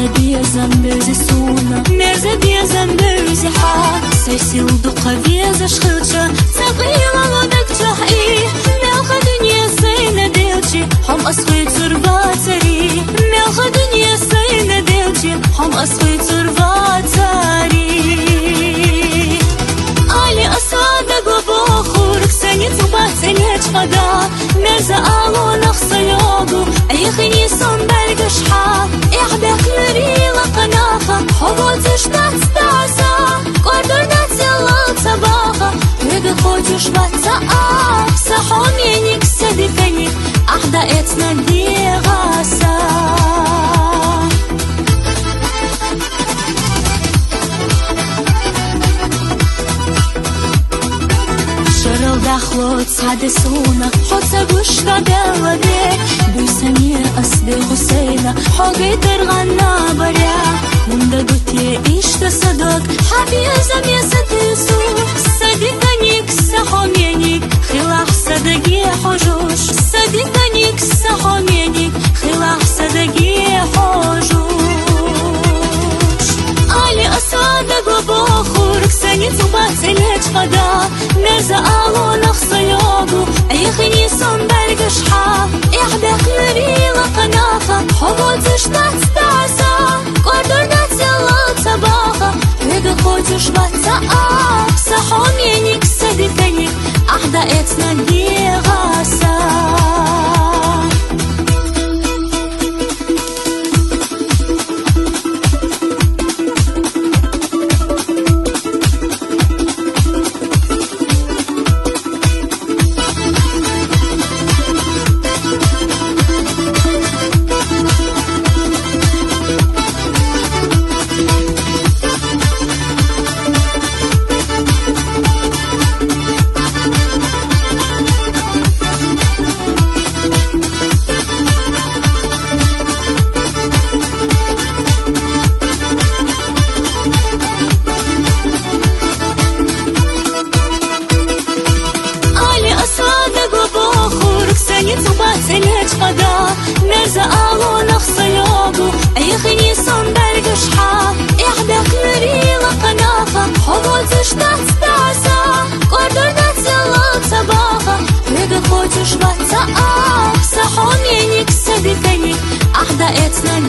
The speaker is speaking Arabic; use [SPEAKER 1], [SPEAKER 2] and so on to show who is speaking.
[SPEAKER 1] بيزم بيزي سونا مرزا بيزم بيزي حا سيسيل دقا بيزا شخلشا تغيلا لدك جحي ملخا دنيا سينا ديلشي هم أصوي ترباتري ملخا دنيا سينا ديلشي هم أصوي ترباتري علي أصادق وبوخورك سني تباتني تفدا مرزا آلو نخصا يوغو أي خيني صنبرق شحا إحبك مريلا قناخا حبوتش تستاسا قردر نتيلا تباخا رقا خوتش بطاقا صحوم ينيك سدفنيك أحدا إتنا دي غاسا دخلو تصادسونا حوصا قشرة بلدك بيساني أسبي غسينا حوقي ترغنا بريا مندا قلتي إيش تصدق حبي زمي ستيسو صديقانيك سحومينيك خلاح صدقي حجوش صديقانيك سحومينيك خلاح صدقي حجوش علي أصادق وبوخورك ساني تباتلك فدا مرزا آلو نخصا يوغو أي خيني صنبرق شحا إحبك مريلا قناخا حبوتش تستاسا قردر نتيلا تباخا رقا خوتش بطاقا صحوم ينيك سدفنيك أحدا إتنا دي غاسا تباتلك فدا مرزا آلو نخصا يوغو أي خيني صنبرق شحا إحبك مريلا قناخا حبوتش تستاسا قردر نتيلا تباخا رقا خوتش بطاقا صحوم ينيك سدفنيك أحدا إتنا